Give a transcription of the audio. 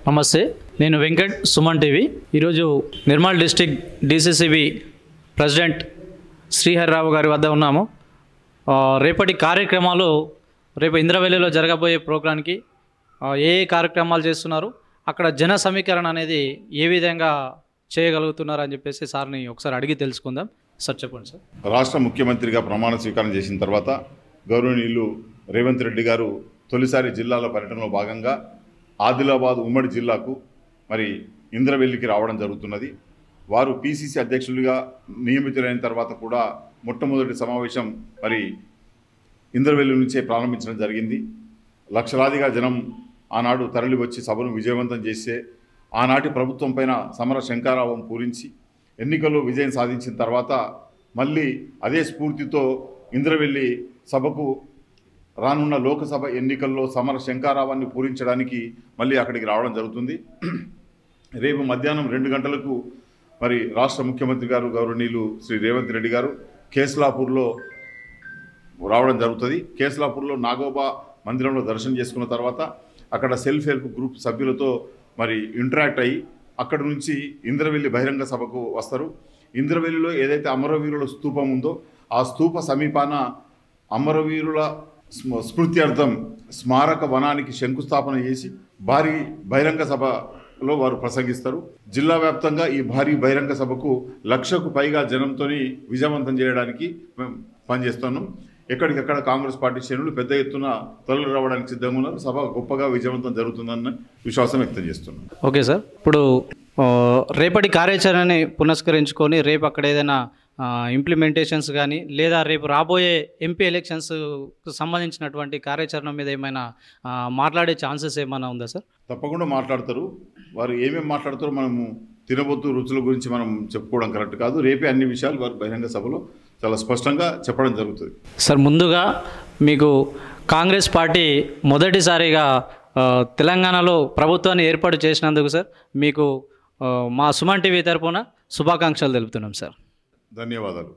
నమస్తే, నేను వెంకట్, సుమన్ టీవీ. ఈరోజు Nirmal district DCCB president Srihari Rao గారి వద్ద ఉన్నాము. రేపటి కార్యక్రమాలు, రేపు ఇంద్రవెల్లిలో జరగబోయే ప్రోగ్రాంకి ఏ కార్యక్రమాలు చేస్తున్నారు, అక్కడ జన సమీకరణ అనేది ఏ విధంగా చేయగలుగుతున్నారు అని చెప్పేసి సార్ని ఒకసారి అడిగి తెలుసుకుందాం. సార్ చెప్పండి. సార్, రాష్ట్ర ముఖ్యమంత్రిగా ప్రమాణ స్వీకారం చేసిన తర్వాత గౌరవనీయులు రేవంత్ రెడ్డి గారు తొలిసారి జిల్లాల పర్యటనలో భాగంగా ఆదిలాబాద్ ఉమ్మడి జిల్లాకు మరి ఇంద్రవెల్లికి రావడం జరుగుతున్నది. వారు పిసిసి అధ్యక్షులుగా నియమితులైన తర్వాత కూడా మొట్టమొదటి సమావేశం మరి ఇంద్రవెల్లి నుంచే ప్రారంభించడం జరిగింది. లక్షలాదిగా జనం ఆనాడు తరలి వచ్చి సభను విజయవంతం చేసే ఆనాటి ప్రభుత్వం పైన సమర శంఖారావం పూరించి ఎన్నికల్లో విజయం సాధించిన తర్వాత మళ్ళీ అదే స్ఫూర్తితో ఇంద్రవెల్లి సభకు రానున్న లోకసభ ఎన్నికల్లో సమర శంఖారావాన్ని పూరించడానికి మళ్ళీ అక్కడికి రావడం జరుగుతుంది. రేపు మధ్యాహ్నం 2 గంటలకు మరి రాష్ట్ర ముఖ్యమంత్రి గారు గౌరవనీయులు శ్రీ రేవంత్ రెడ్డి గారు కేస్లాపూర్లో రావడం జరుగుతుంది. కేస్లాపూర్లో నాగోబా మందిరంలో దర్శనం చేసుకున్న తర్వాత అక్కడ సెల్ఫ్ హెల్ప్ గ్రూప్ సభ్యులతో మరి ఇంటరాక్ట్ అయ్యి అక్కడి నుంచి ఇంద్రవెల్లి బహిరంగ సభకు వస్తారు. ఇంద్రవెల్లిలో ఏదైతే అమరవీరుల స్తూపం ఉందో ఆ స్తూప సమీపాన అమరవీరుల స్మృత్యర్థం స్మారక వనానికి శంకుస్థాపన చేసి భారీ బహిరంగ సభలో వారు ప్రసంగిస్తారు. జిల్లా వ్యాప్తంగా ఈ భారీ బహిరంగ సభకు 1,00,000కు పైగా జనంతో విజయవంతం చేయడానికి మేము పనిచేస్తున్నాం. ఎక్కడికక్కడ కాంగ్రెస్ పార్టీ శ్రేణులు పెద్ద ఎత్తున తరలి రావడానికి సిద్ధంగా ఉన్నారు. సభ గొప్పగా విజయవంతం జరుగుతుందన్న విశ్వాసం వ్యక్తం చేస్తున్నాం. ఓకే సార్, ఇప్పుడు రేపటి కార్యాచరణని పునస్కరించుకొని రేపు అక్కడ ఏదైనా ఇంప్లిమెంటేషన్స్ కానీ లేదా రేపు రాబోయే ఎంపీ ఎలక్షన్స్కు సంబంధించినటువంటి కార్యాచరణ మీద ఏమైనా మాట్లాడే ఛాన్సెస్ ఏమైనా ఉందా సార్? తప్పకుండా మాట్లాడతారు. వారు ఏమేమి మాట్లాడతారో మనము తినబోతు రుచుల గురించి మనం చెప్పుకోవడం కరెక్ట్ కాదు. రేపే అన్ని విషయాలు వారు బహిరంగ సభలో చాలా స్పష్టంగా చెప్పడం జరుగుతుంది. సార్, ముందుగా మీకు కాంగ్రెస్ పార్టీ మొదటిసారిగా తెలంగాణలో ప్రభుత్వాన్ని ఏర్పాటు చేసినందుకు సార్ మీకు మా సుమన్ టీవీ తరఫున శుభాకాంక్షలు తెలుపుతున్నాం సార్. ధన్యవాదాలు.